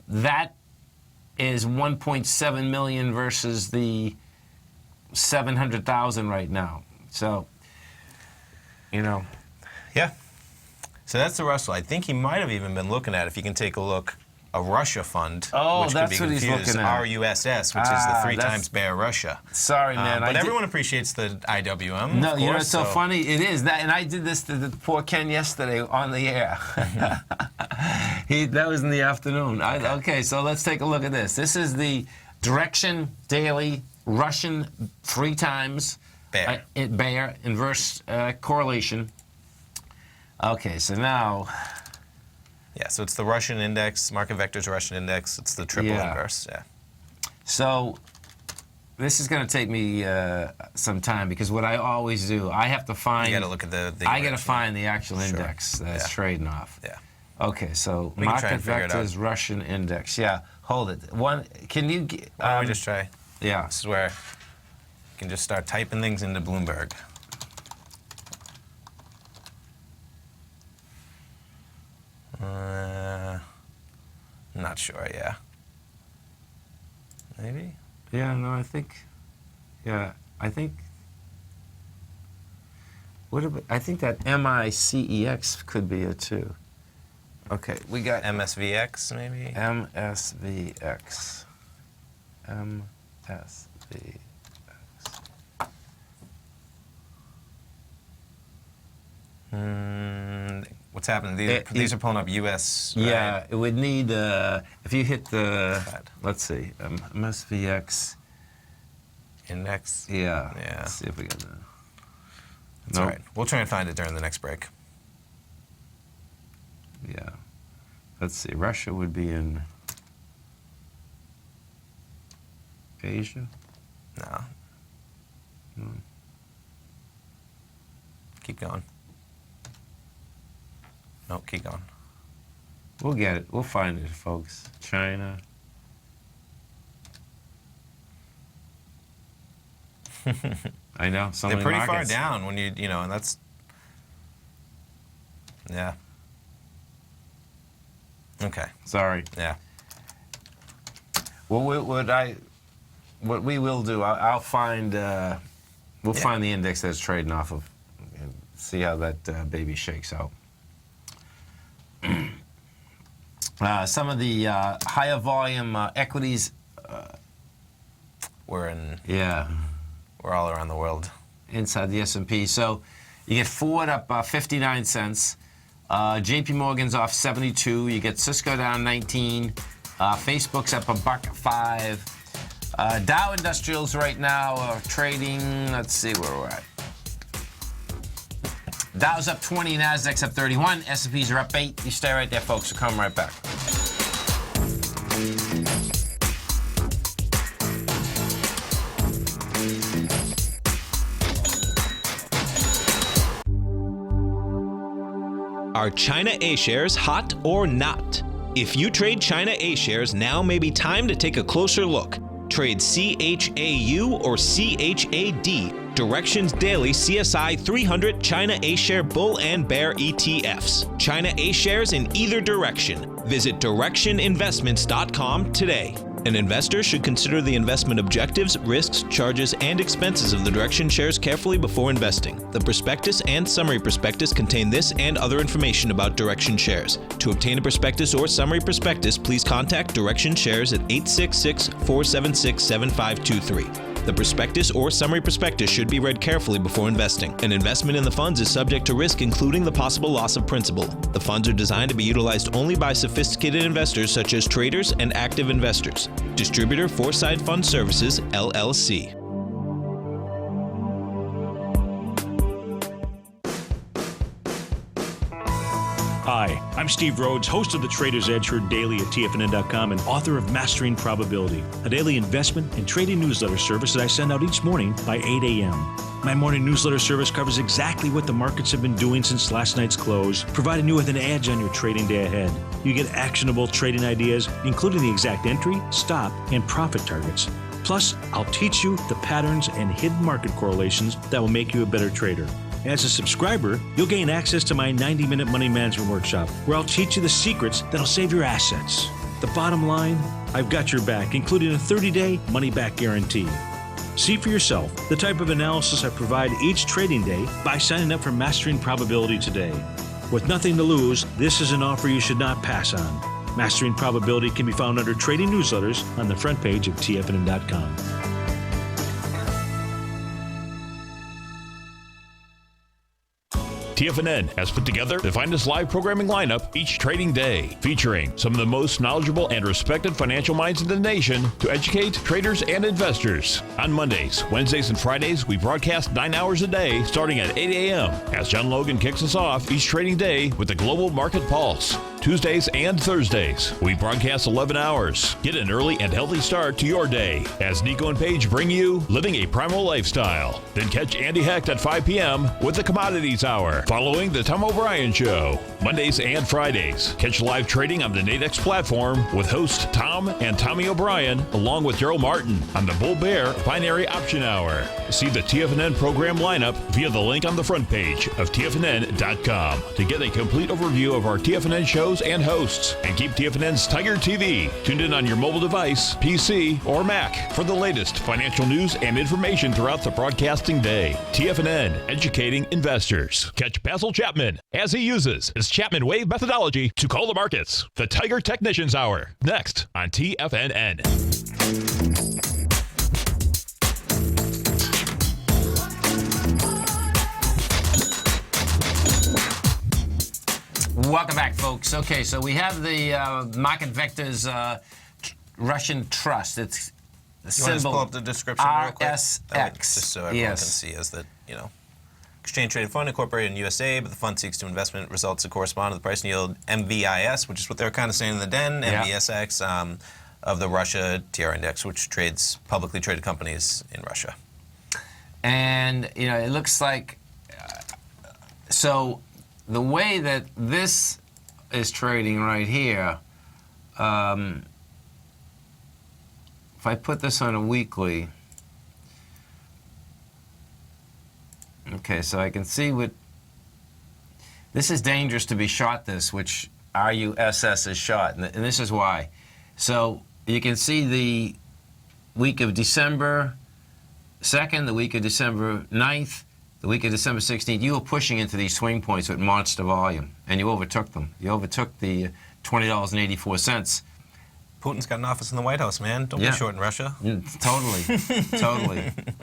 Speaker 2: That is 1.7 million versus the 700,000 right now. So,
Speaker 3: Yeah. So that's the Russell. I think he might have even been looking at, if you can take a look, a Russia fund.
Speaker 2: Oh,
Speaker 3: which
Speaker 2: that's
Speaker 3: could be
Speaker 2: what he's
Speaker 3: confused,
Speaker 2: looking at.
Speaker 3: RUSS, which is the 3 times Bear Russia.
Speaker 2: Sorry, man.
Speaker 3: But everyone appreciates the IWM.
Speaker 2: No,
Speaker 3: of
Speaker 2: you know
Speaker 3: course,
Speaker 2: what's so funny? It is that, and I did this to the poor Ken yesterday on the air. That was in the afternoon. Okay, so let's take a look at this. This is the Direction Daily Russian 3 times
Speaker 3: Bear.
Speaker 2: Bear inverse correlation. Okay, so now.
Speaker 3: Yeah, so it's the Russian index, market vectors Russian index. It's the triple inverse. Yeah.
Speaker 2: So this is going to take me some time, because what I always do, I have to find.
Speaker 3: You got to look at the
Speaker 2: I got to find the actual index that's trading off.
Speaker 3: Yeah.
Speaker 2: Okay, so
Speaker 3: We can try
Speaker 2: market
Speaker 3: and figure it out.
Speaker 2: vectors Russian index. Yeah, hold it. Can you?
Speaker 3: Why don't we just try?
Speaker 2: Yeah.
Speaker 3: This is where you can just start typing things into Bloomberg. Not sure, yeah. Maybe?
Speaker 2: Yeah, no, I think. Yeah, I think. What about, I think that MICEX could be it too. Okay, we got
Speaker 3: MSVX, maybe?
Speaker 2: MSVX. MSVX.
Speaker 3: What's happening? These are pulling up US.
Speaker 2: Yeah,
Speaker 3: right?
Speaker 2: it would need, if you hit the, let's see, MSVX.
Speaker 3: Index?
Speaker 2: Yeah.
Speaker 3: Yeah.
Speaker 2: Let's see if we got that.
Speaker 3: That's all right. We'll try and find it during the next break.
Speaker 2: Yeah. Let's see. Russia would be in Asia?
Speaker 3: No. Keep going. No, keep going.
Speaker 2: We'll get it. We'll find it, folks. China. I know. So
Speaker 3: They're
Speaker 2: many
Speaker 3: pretty
Speaker 2: markets.
Speaker 3: far down when you know, and that's, yeah. Okay.
Speaker 2: Sorry.
Speaker 3: Yeah.
Speaker 2: Well, what we will do, I'll find, we'll find the index that's trading off of, and see how that baby shakes out. Some of the higher volume equities.
Speaker 3: We're all around the world.
Speaker 2: Inside the S&P. So you get Ford up 59 cents. JP Morgan's off 72. You get Cisco down 19. Facebook's up $1.05. Dow Industrials right now are trading, let's see where we're at. Dow's up 20, Nasdaq's up 31, S&Ps are up 8. You stay right there, folks. We'll come right back.
Speaker 4: Are China A-shares hot or not? If you trade China A-shares, now may be time to take a closer look. Trade CHAU or CHAD, Directions Daily CSI 300 China A-share Bull and Bear ETFs. China A-shares in either direction. Visit directioninvestments.com today. An investor should consider the investment objectives, risks, charges, and expenses of the Direction shares carefully before investing. The prospectus and summary prospectus contain this and other information about Direction shares. To obtain a prospectus or summary prospectus, please contact Direction shares at 866-476-7523. The prospectus or summary prospectus should be read carefully before investing. An investment in the funds is subject to risk, including the possible loss of principal. The funds are designed to be utilized only by sophisticated investors such as traders and active investors. Distributor Foreside Fund Services, LLC.
Speaker 10: Hi, I'm Steve Rhodes, host of the Trader's Edge, heard daily at TFNN.com and author of Mastering Probability, a daily investment and trading newsletter service that I send out each morning by 8 a.m. My morning newsletter service covers exactly what the markets have been doing since last night's close, providing you with an edge on your trading day ahead. You get actionable trading ideas, including the exact entry, stop, and profit targets. Plus, I'll teach you the patterns and hidden market correlations that will make you a better trader. As a subscriber, you'll gain access to my 90-minute money management workshop, where I'll teach you the secrets that'll save your assets. The bottom line, I've got your back, including a 30-day money-back guarantee. See for yourself the type of analysis I provide each trading day by signing up for Mastering Probability today. With nothing to lose, this is an offer you should not pass on. Mastering Probability can be found under Trading Newsletters on the front page of TFNN.com.
Speaker 1: TFNN has put together the finest live programming lineup each trading day, featuring some of the most knowledgeable and respected financial minds in the nation to educate traders and investors. On Mondays, Wednesdays, and Fridays, we broadcast 9 hours a day starting at 8 a.m. as John Logan kicks us off each trading day with the Global Market Pulse. Tuesdays and Thursdays, we broadcast 11 hours. Get an early and healthy start to your day as Nico and Paige bring you Living a Primal Lifestyle. Then catch Andy Hecht at 5 p.m. with the Commodities Hour, following the Tom O'Brien Show. Mondays and Fridays, catch live trading on the Nadex platform with host Tom and Tommy O'Brien, along with Daryl Martin on the Bull Bear Binary Option Hour. See the TFNN program lineup via the link on the front page of TFNN.com to get a complete overview of our TFNN shows and hosts, and keep TFNN's Tiger TV tuned in on your mobile device, PC, or Mac for the latest financial news and information throughout the broadcasting day. TFNN, educating investors. Catch Basil Chapman as he uses his Chapman Wave methodology to call the markets. The Tiger Technicians Hour, next on TFNN.
Speaker 2: Welcome back, folks. Okay, so we have the Market Vectors Russian Trust. It's the
Speaker 3: You want to pull up the description real quick?
Speaker 2: RSX.
Speaker 3: Just so everyone can see, as that, exchange traded fund incorporated in USA, but the fund seeks to investment results that correspond to the price and yield MVIS, which is what they were kind of saying in the den, MVSX, of the Russia TR index, which trades publicly traded companies in Russia.
Speaker 2: And, it looks like, so the way that this is trading right here, if I put this on a weekly, okay, so I can see this is dangerous to be short this, which RUSS is short, and this is why. So you can see the week of December 2nd, the week of December 9th, the week of December 16th, you were pushing into these swing points with monster volume, and you overtook them. You overtook the $20.84.
Speaker 3: Putin's got an office in the White House, man. Don't be short in Russia.
Speaker 2: Totally.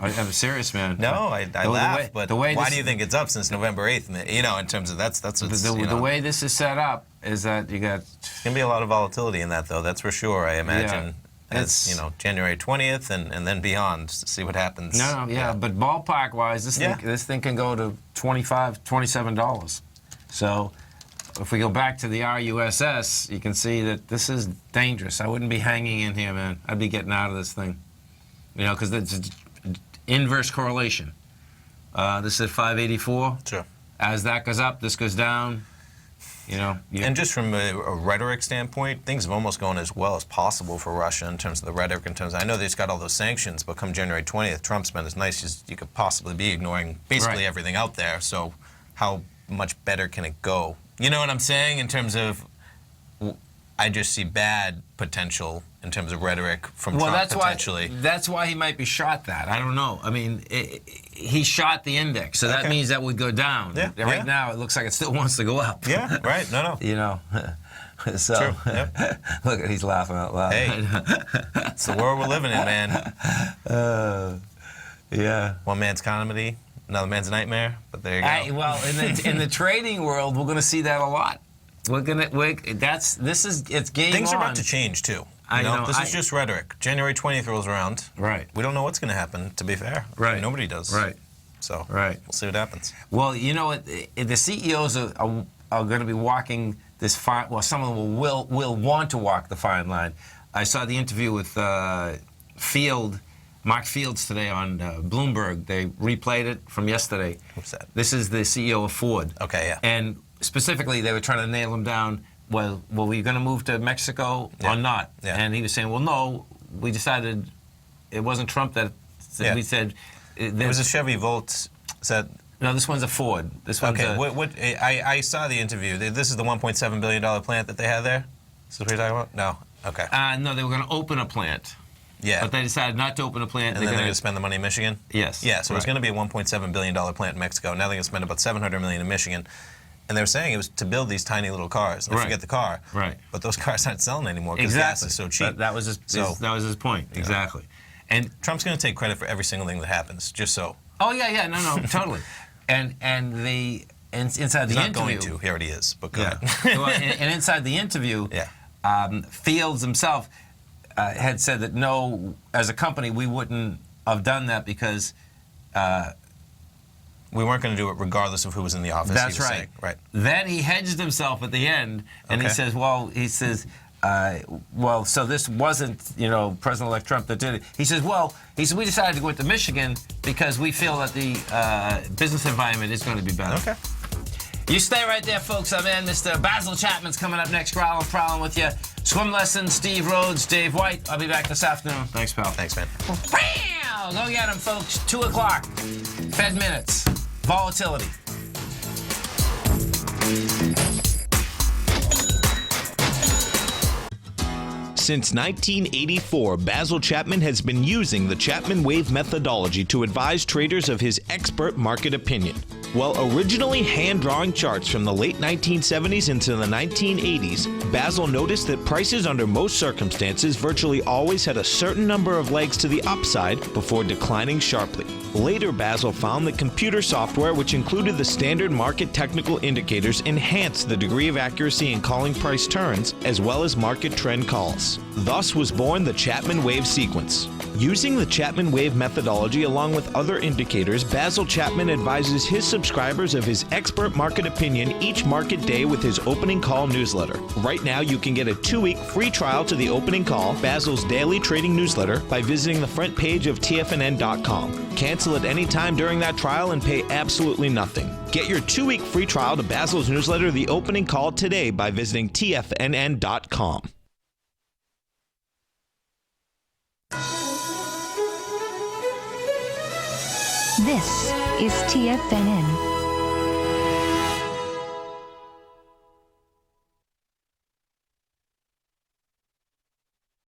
Speaker 2: I'm serious, man.
Speaker 3: No, I laugh, but why do you think it's up since November 8th? In terms of that's what's,
Speaker 2: the way this is set up is that you got...
Speaker 3: There's going to be a lot of volatility in that, though. That's for sure, I imagine. As January 20th and then beyond, to see what happens.
Speaker 2: But ballpark-wise, this thing can go to $25, $27. So if we go back to the RUSS, you can see that this is dangerous. I wouldn't be hanging in here, man. I'd be getting out of this thing. Because it's inverse correlation. This is 584.
Speaker 3: Sure.
Speaker 2: As that goes up, this goes down.
Speaker 3: And just from a rhetoric standpoint, things have almost gone as well as possible for Russia in terms of the rhetoric. I know they've got all those sanctions, but come January 20th, Trump's been as nice as you could possibly be, ignoring basically everything out there. So how much better can it go? You know what I'm saying? In terms of, I just see bad potential in terms of rhetoric from Trump potentially.
Speaker 2: That's why he might be shot that. I don't know. I mean, he shot the index, so that means that would go down. Right now, it looks like it still wants to go up.
Speaker 3: Yeah, right. No.
Speaker 2: So,
Speaker 3: true. Yep.
Speaker 2: Look, he's laughing out loud.
Speaker 3: Hey, it's the world we're living in, man. One man's comedy, another man's nightmare. But there you go.
Speaker 2: Well, in the trading world, we're going to see that a lot. It's game on.
Speaker 3: Things are about to change too. This is just rhetoric. January 20th rolls around.
Speaker 2: Right.
Speaker 3: We don't know what's going to happen, to be fair.
Speaker 2: Right.
Speaker 3: Nobody does.
Speaker 2: Right.
Speaker 3: So we'll see what happens.
Speaker 2: Well, you know what? The CEOs are going to be walking this fine. Well, some of them will want to walk the fine line. I saw the interview with Mark Fields today on Bloomberg. They replayed it from yesterday.
Speaker 3: What's that?
Speaker 2: This is the CEO of Ford.
Speaker 3: Okay, yeah.
Speaker 2: And specifically, they were trying to nail him down. Well, were you going to move to Mexico or not?
Speaker 3: Yeah.
Speaker 2: And he was saying, well, no, we decided it wasn't Trump that we said.
Speaker 3: It was a Chevy Volt.
Speaker 2: No, this one's a Ford. This one's
Speaker 3: I saw the interview. This is the $1.7 billion plant that they had there? Is this what you're talking about? No. Okay.
Speaker 2: No, they were going to open a plant.
Speaker 3: Yeah.
Speaker 2: But they decided not to open a plant.
Speaker 3: And then they're going to spend the money in Michigan?
Speaker 2: Yes.
Speaker 3: Yeah, so it was going to be a $1.7 billion plant in Mexico. Now they're going to spend about $700 million in Michigan. And they were saying it was to build these tiny little cars. And they forget the car.
Speaker 2: Right.
Speaker 3: But those cars aren't selling anymore because gas is so cheap.
Speaker 2: That was his point. Exactly. And
Speaker 3: Trump's going to take credit for every single thing that happens, just so.
Speaker 2: Oh, yeah, no, totally. And inside the interview.
Speaker 3: He's not going to. He already is, but go ahead.
Speaker 2: Well, and inside the interview, Fields himself had said that no, as a company, we wouldn't have done that because
Speaker 3: we weren't going to do it regardless of who was in the office.
Speaker 2: That's
Speaker 3: he was
Speaker 2: right.
Speaker 3: saying. Right.
Speaker 2: Then he hedged himself at the end, and he says, well, so this wasn't, President-elect Trump that did it. He says, we decided to go into Michigan because we feel that the business environment is going to be better.
Speaker 3: Okay.
Speaker 2: You stay right there, folks. I'm in. Mr. Basil Chapman's coming up next. Growling Prowling with you. Swim lessons, Steve Rhodes, Dave White. I'll be back this afternoon. Thanks, pal.
Speaker 3: Thanks, man.
Speaker 2: Bam! Go get them, folks. 2 o'clock. Fed minutes. Volatility.
Speaker 4: Since 1984, Basil Chapman has been using the Chapman Wave methodology to advise traders of his expert market opinion. While originally hand-drawing charts from the late 1970s into the 1980s, Basil noticed that prices under most circumstances virtually always had a certain number of legs to the upside before declining sharply. Later, Basil found that computer software, which included the standard market technical indicators, enhanced the degree of accuracy in calling price turns, as well as market trend calls. Thus was born the Chapman Wave sequence. Using the Chapman Wave methodology along with other indicators, Basil Chapman advises his subscribers of his expert market opinion each market day with his opening call newsletter. Right now, you can get a 2-week free trial to the opening call, Basil's daily trading newsletter, by visiting the front page of TFNN.com. Cancel at any time during that trial and pay absolutely nothing. Get your 2-week free trial to Basil's newsletter, The Opening Call, today by visiting TFNN.com.
Speaker 11: This is TFNN.